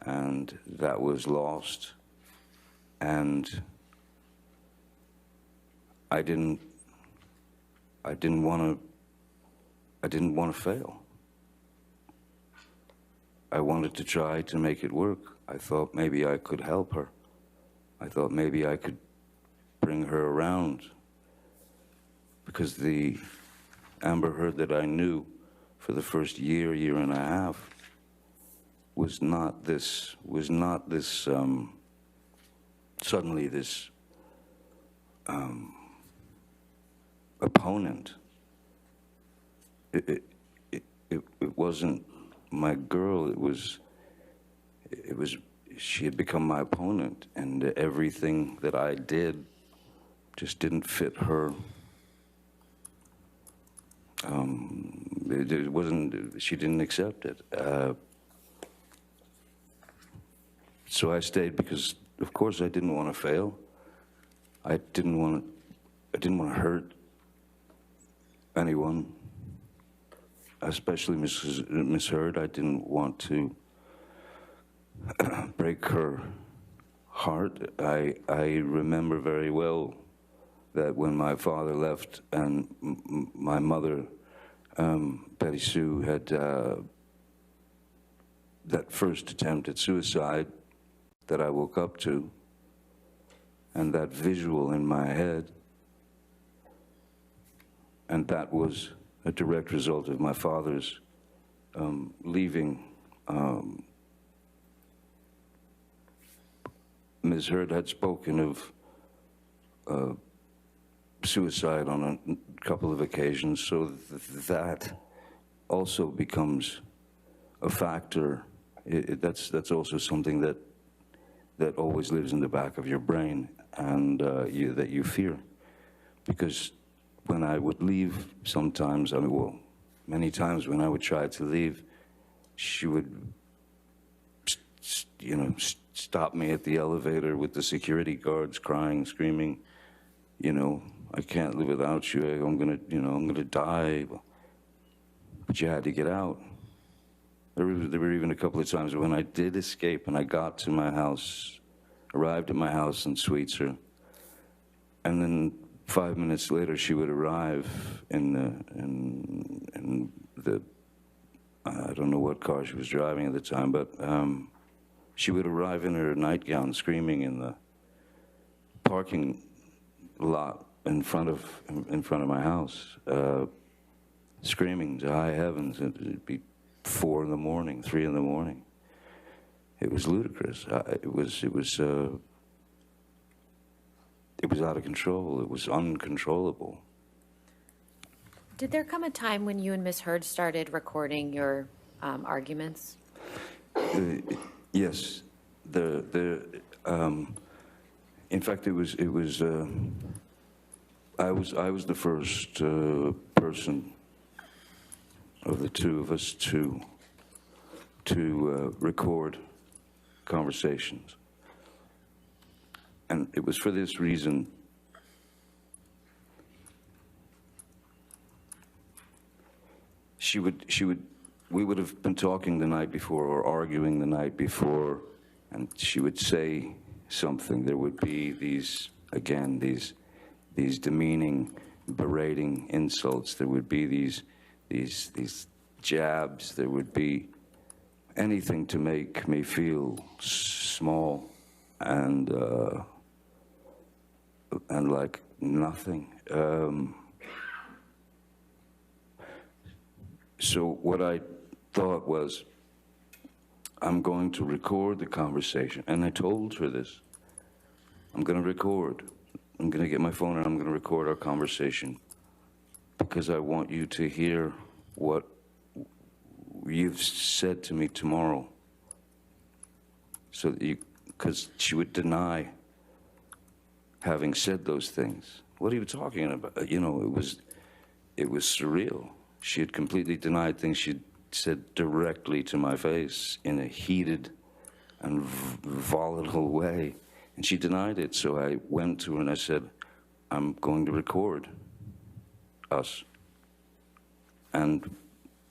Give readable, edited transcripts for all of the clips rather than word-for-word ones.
and that was lost, and I didn't want to fail. I wanted to try to make it work. I thought maybe I could help her. I thought maybe I could bring her around, because the Amber Heard that I knew for the first year and a half was not this suddenly this opponent. It wasn't my girl. It was she had become my opponent, and everything that I did just didn't fit her. It wasn't. She didn't accept it. So I stayed because, of course, I didn't want to fail. I didn't want to hurt anyone, especially Miss Heard. I didn't want to break her heart. I remember very well that when my father left and my mother, Betty Sue, had that first attempt at suicide that I woke up to, and that visual in my head, and that was a direct result of my father's leaving. Ms. Heard had spoken of suicide on a couple of occasions, so that also becomes a factor. That's also something that always lives in the back of your brain, and that you fear. Because when I would leave sometimes, many times when I would try to leave, she would, stop me at the elevator with the security guards crying, screaming, I can't live without you, I'm gonna die. But you had to get out. There were even a couple of times when I did escape and I got to my house, arrived at my house in Sweetser, and then 5 minutes later she would arrive in the I don't know what car she was driving at the time, but she would arrive in her nightgown screaming in the parking lot in front of my house, screaming to high heavens. It'd be 4 in the morning, 3 in the morning. It was ludicrous. It was out of control. It was uncontrollable. Did there come a time when you and Miss Heard started recording your arguments? Yes. In fact, I was the first person of the two of us to record conversations, and it was for this reason. We would have been talking the night before or arguing the night before, and she would say something. There would be these demeaning, berating insults. There would be these jabs. There would be anything to make me feel small and like nothing. So what I thought was, I'm going to record the conversation. And I told her this. I'm going to record. I'm going to get my phone and I'm going to record our conversation, because I want you to hear what you've said to me tomorrow. So that because she would deny having said those things. What are you talking about? It was surreal. She had completely denied things she'd said directly to my face in a heated and volatile way. And she denied it. So I went to her and I said, I'm going to record us. And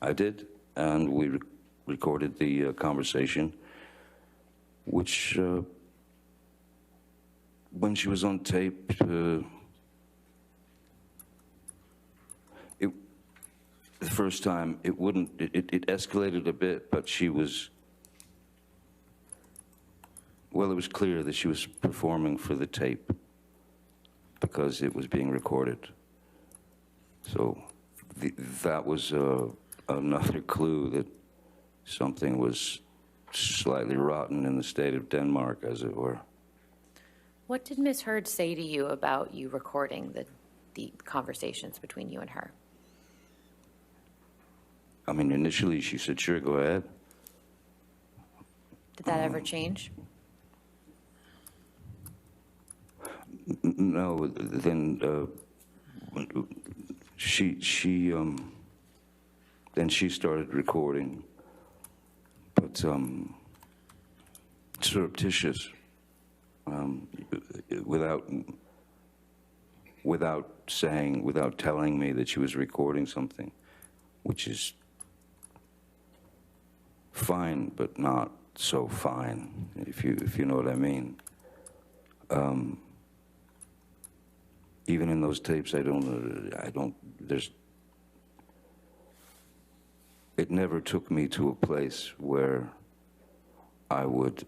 I did. And we recorded the conversation. which, when she was on tape, the first time, it escalated a bit, but she was, well, it was clear that she was performing for the tape because it was being recorded. So that was another clue that something was slightly rotten in the state of Denmark, as it were. What did Ms. Heard say to you about you recording the conversations between you and her? I mean, initially she said, sure, go ahead. Did that ever change? No, then then she started recording, but surreptitious, without telling me that she was recording something, which is fine, but not so fine, if you know what I mean. Even in those tapes, it never took me to a place where I would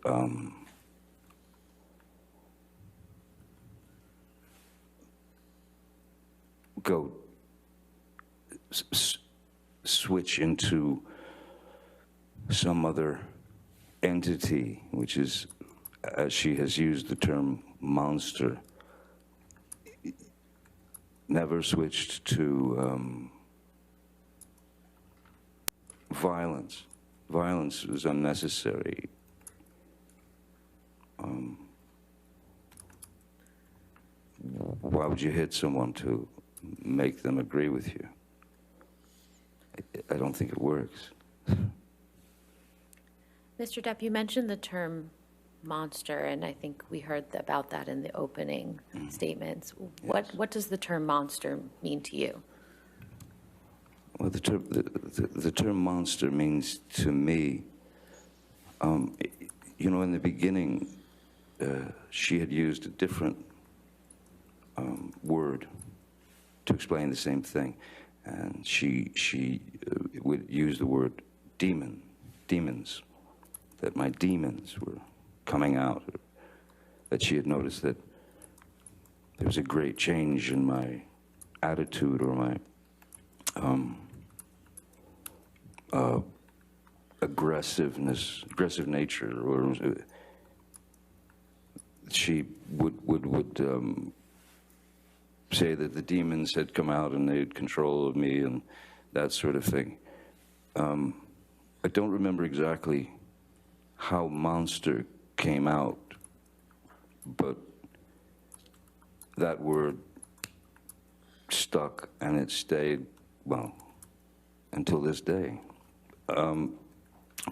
go switch into some other entity, which is, as she has used the term, monster. Never switched to violence. Violence was unnecessary. Why would you hit someone to make them agree with you? I don't think it works. Mr. Depp, you mentioned the term monster, and I think we heard about that in the opening statements. Yes. What does the term monster mean to you? Well, the term monster means to me, you know, in the beginning, she had used a different word to explain the same thing, and she would use the word demons, that my demons were coming out, that she had noticed that there was a great change in my attitude or my aggressive nature, or she would say that the demons had come out and they had control of me and that sort of thing. I don't remember exactly how monster came out, but that word stuck and it stayed, well, until this day.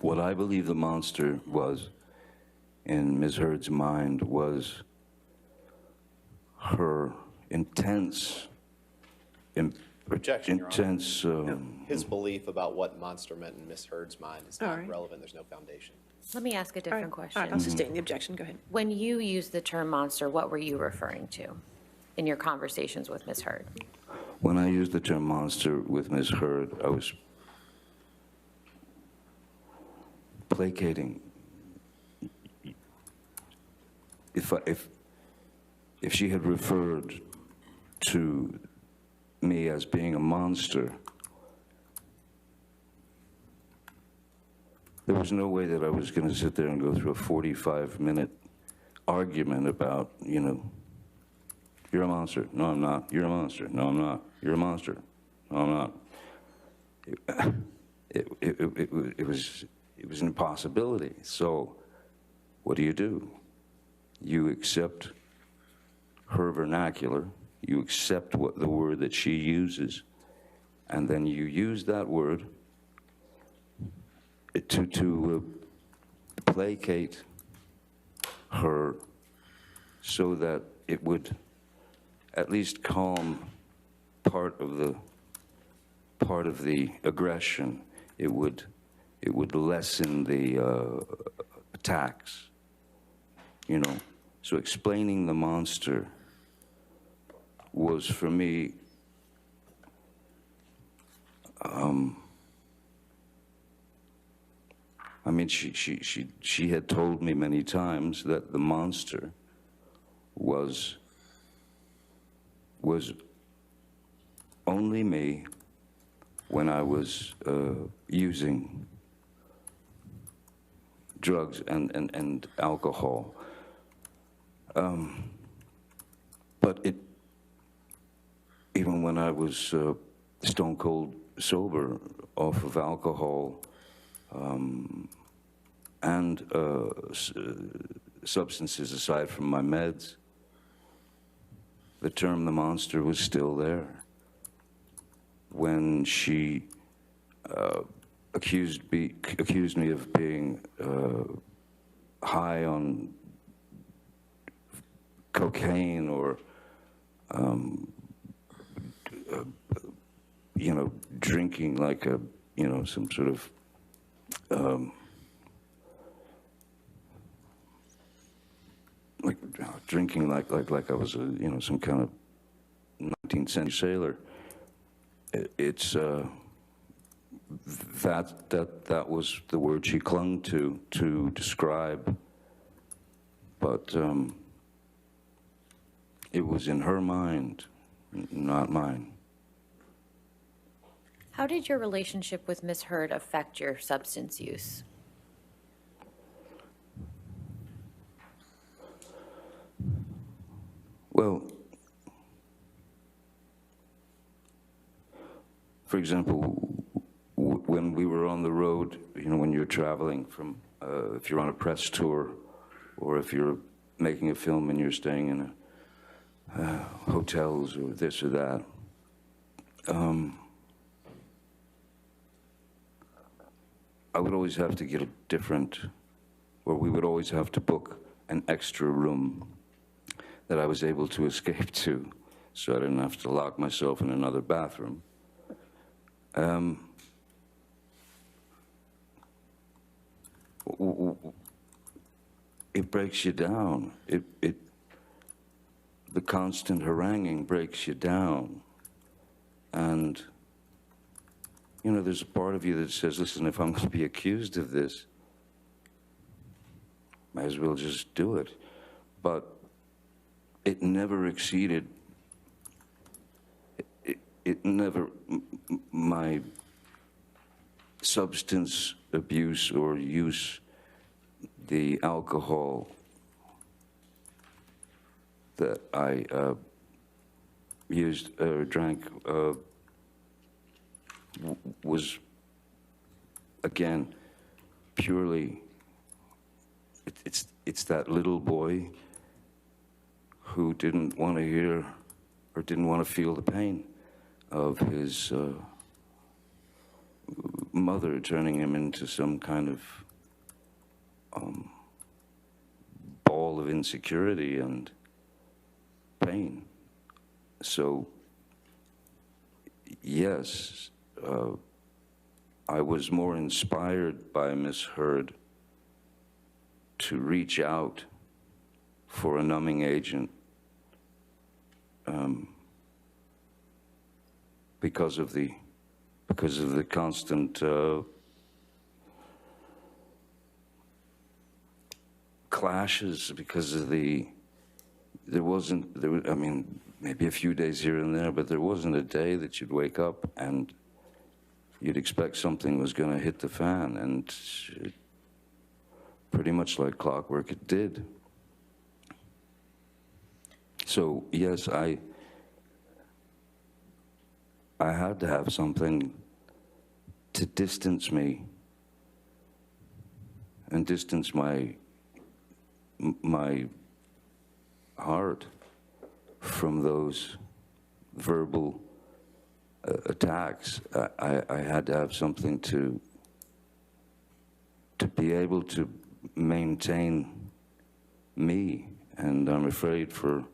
What I believe the monster was in Ms. Heard's mind was her intense, Objection, Your Honor. intense. His belief about what monster meant in Ms. Heard's mind is All not right. relevant. There's no foundation. Let me ask a All right, different all right, question. I'll sustain the objection, go ahead. When you used the term monster, what were you referring to in your conversations with Ms. Heard? When I used the term monster with Ms. Heard, I was placating. If she had referred to me as being a monster, there was no way that I was going to sit there and go through a 45-minute argument about, you know, you're a monster. No, I'm not. You're a monster. No, I'm not. You're a monster. No, I'm not. It was an impossibility. So what do? You accept her vernacular. You accept what the word that she uses, and then you use that word to placate her so that it would at least calm part of the aggression. It would lessen the attacks. you know. So explaining the monster was for me, I mean, she had told me many times that the monster was only me when I was using drugs and alcohol. But even when I was stone cold sober off of alcohol and substances aside from my meds, the term the monster was still there. When she accused me of being high on cocaine or you know, drinking like a, you know, some sort of like drinking like I was a, you know, some kind of 19th century sailor. It's that was the word she clung to describe, but it was in her mind, not mine. How did your relationship with Ms. Heard affect your substance use? Well, for example, when we were on the road, you know, when you're traveling from, if you're on a press tour, or if you're making a film and you're staying in hotels or this or that, I would always have to get a different, or we would always have to book an extra room that I was able to escape to, so I didn't have to lock myself in another bathroom. It breaks you down. The constant haranguing breaks you down. And, you know, there's a part of you that says, listen, if I'm going to be accused of this, might as well just do it. But it never exceeded, it never, my substance abuse or use, the alcohol that I used or drank was, again, purely, it's that little boy who didn't want to hear or didn't want to feel the pain of his mother turning him into some kind of ball of insecurity and pain. So, yes, I was more inspired by Miss Heard to reach out for a numbing agent because of the constant clashes, because of I mean, maybe a few days here and there, but there wasn't a day that you'd wake up and you'd expect something was going to hit the fan, and pretty much like clockwork it did. So yes, I had to have something to distance me and distance my heart from those verbal attacks. I had to have something to be able to maintain me, and I'm afraid for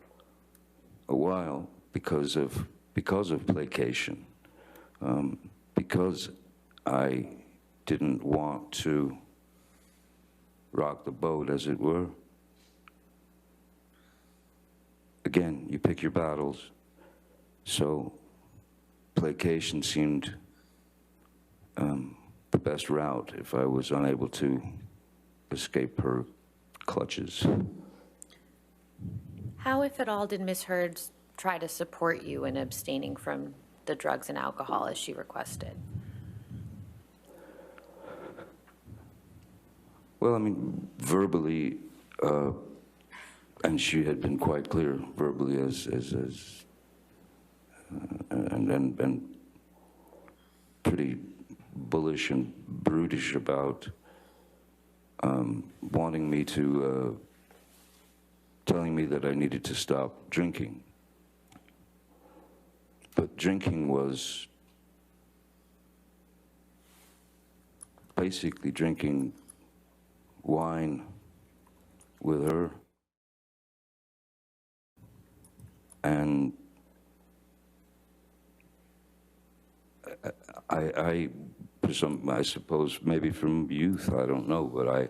a while, because of placation, because I didn't want to rock the boat, as it were. again, you pick your battles. So placation seemed the best route if I was unable to escape her clutches. How, if at all, did Ms. Heard try to support you in abstaining from the drugs and alcohol as she requested? Well, I mean, verbally, and she had been quite clear verbally and pretty bullish and brutish about wanting me to, telling me that I needed to stop drinking. But drinking was basically drinking wine with her, and I suppose maybe from youth, I don't know, but I've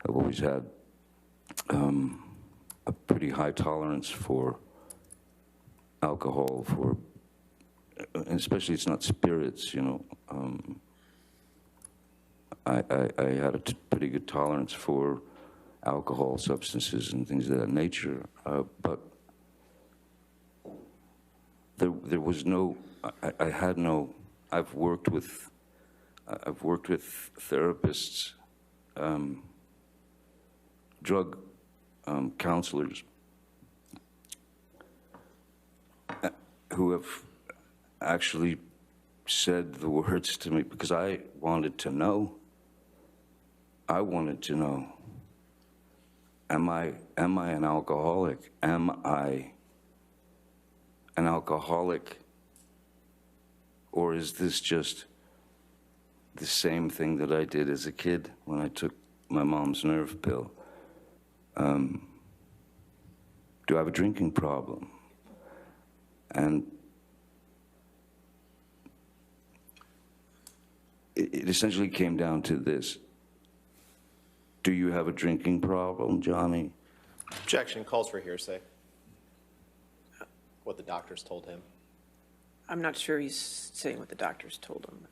always had a pretty high tolerance for alcohol, and especially it's not spirits, you know. I had a pretty good tolerance for alcohol, substances, and things of that nature, but there was no, I had no. I've worked with therapists, drug counselors, who have actually said the words to me, because I wanted to know. I wanted to know, am I an alcoholic? Am I an alcoholic? Or is this just the same thing that I did as a kid when I took my mom's nerve pill? Do I have a drinking problem? And it essentially came down to this. Do you have a drinking problem, Johnny? Objection, calls for hearsay. What the doctors told him. I'm not sure he's saying what the doctors told him.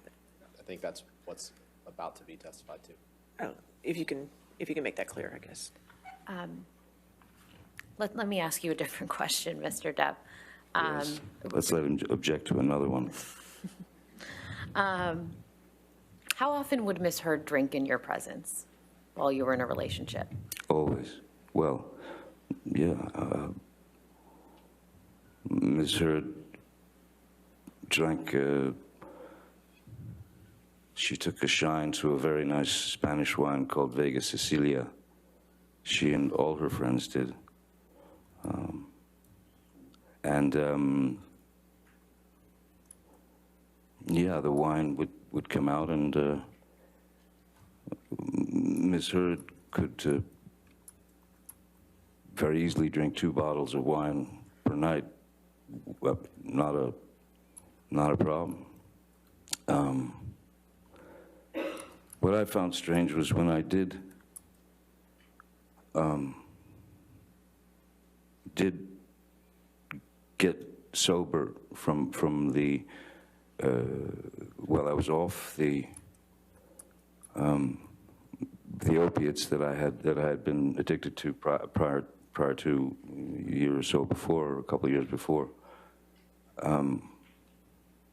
I think that's what's about to be testified to. Oh, if you can make that clear, I guess. Let me ask you a different question, Mr. Depp. Yes. Let's let him object to another one. How often would Ms. Heard drink in your presence while you were in a relationship? Always. Well, yeah. Ms. Heard drank, she took a shine to a very nice Spanish wine called Vega Sicilia. She and all her friends did. Yeah, the wine would come out, and Ms. Heard could very easily drink 2 bottles of wine per night. Well, not a problem. What I found strange was when I did get sober from the I was off the opiates that I had been addicted to prior to a year or so before, or a couple of years before.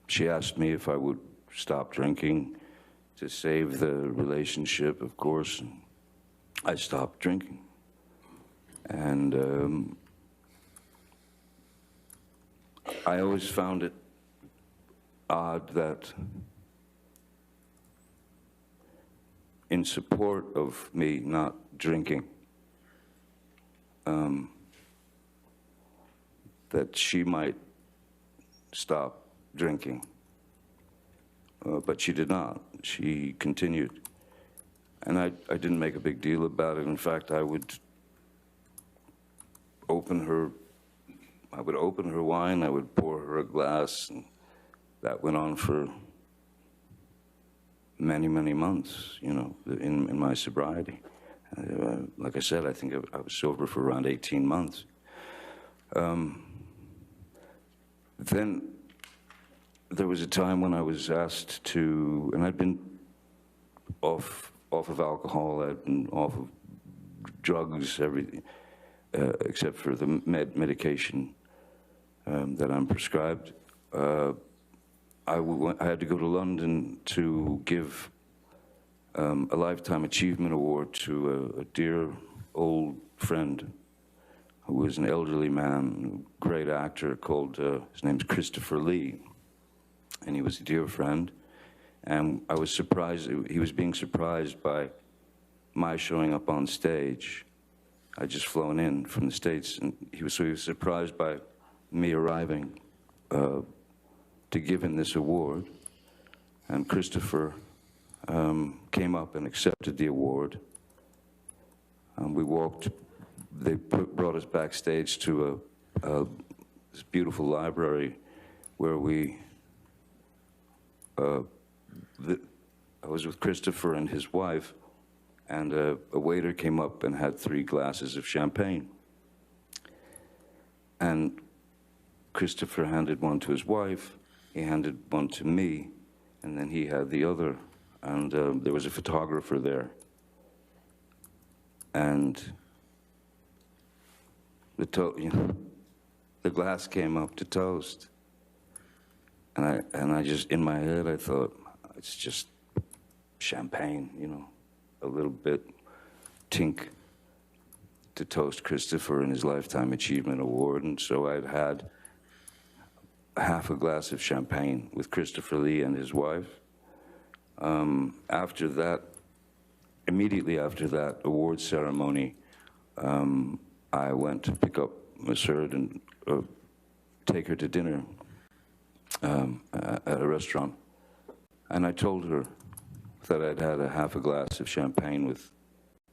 She asked me if I would stop drinking to save the relationship, of course. And I stopped drinking. And I always found it odd that in support of me not drinking, that she might stop drinking. But she did not. She continued. And I didn't make a big deal about it. In fact, I would open her wine, I would pour her a glass, and that went on for many, many months, you know, in my sobriety. Like I said, I think I was sober for around 18 months. Then there was a time when I was asked to, and I'd been off of alcohol, I'd been off of drugs, everything, except for the medication that I'm prescribed. I had to go to London to give a Lifetime Achievement Award to a dear old friend who was an elderly man, great actor called, his name's Christopher Lee, and he was a dear friend. And I was surprised, he was being surprised by my showing up on stage. I'd just flown in from the States, and he was surprised by me arriving to give him this award. And Christopher came up and accepted the award. And we walked, they brought us backstage to this beautiful library where I was with Christopher and his wife, and a waiter came up and had 3 glasses of champagne. And Christopher handed one to his wife, he handed one to me, and then he had the other. And there was a photographer there. And the glass came up to toast. And I just, in my head, I thought, it's just champagne, you know, a little bit tink to toast Christopher and his Lifetime Achievement Award. And so I'd had half a glass of champagne with Christopher Lee and his wife. After that, immediately after that award ceremony, I went to pick up Miss Heard and take her to dinner at a restaurant. And I told her that I'd had a half a glass of champagne with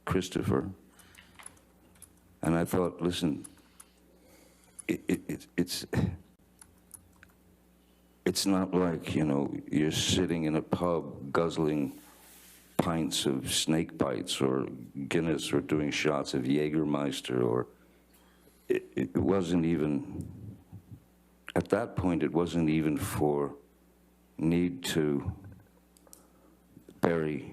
Christopher. And I thought, listen, it's not like, you know, you're sitting in a pub guzzling pints of snake bites or Guinness or doing shots of Jägermeister, or it wasn't even, at that point, it wasn't even for need to bury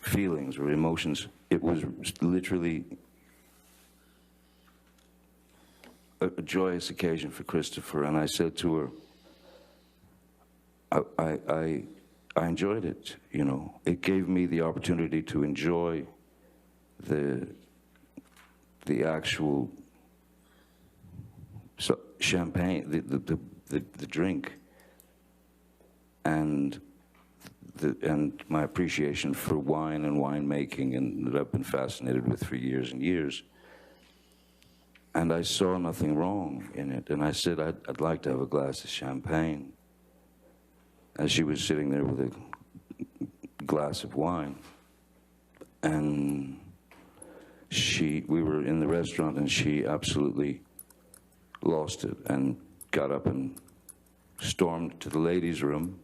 feelings or emotions. It was literally a joyous occasion for Christopher, and I said to her, I enjoyed it, you know. It gave me the opportunity to enjoy the actual champagne, the drink, and my appreciation for wine and winemaking, and that I've been fascinated with for years and years. And I saw nothing wrong in it, and I said, I'd like to have a glass of champagne. And she was sitting there with a glass of wine, and we were in the restaurant, and she absolutely lost it and got up and stormed to the ladies' room.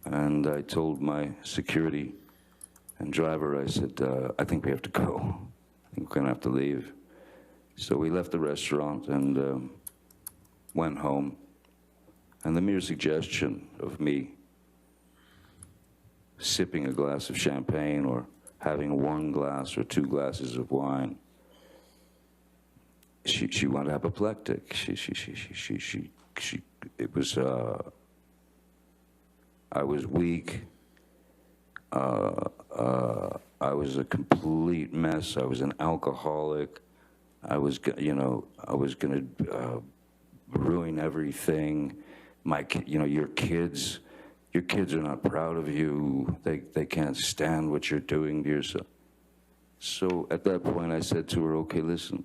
And I told my security and driver, I said, I think we have to go. I think we're gonna have to leave. So we left the restaurant and went home. And the mere suggestion of me sipping a glass of champagne or having 1 glass or 2 glasses of wine, she went apoplectic. It was, I was weak. I was a complete mess. I was an alcoholic. I was, you know, I was gonna ruin everything. You know, your kids are not proud of you. They can't stand what you're doing to yourself. So at that point, I said to her, okay, listen,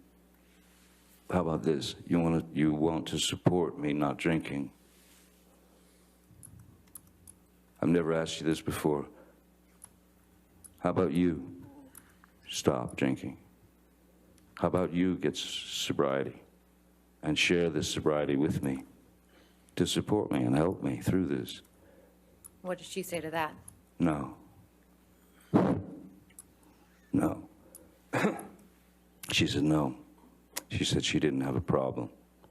how about this? You want to support me not drinking? I've never asked you this before. How about you stop drinking? How about you get sobriety and share this sobriety with me to support me and help me through this? What did she say to that? No. No. She said no. She said she didn't have a problem.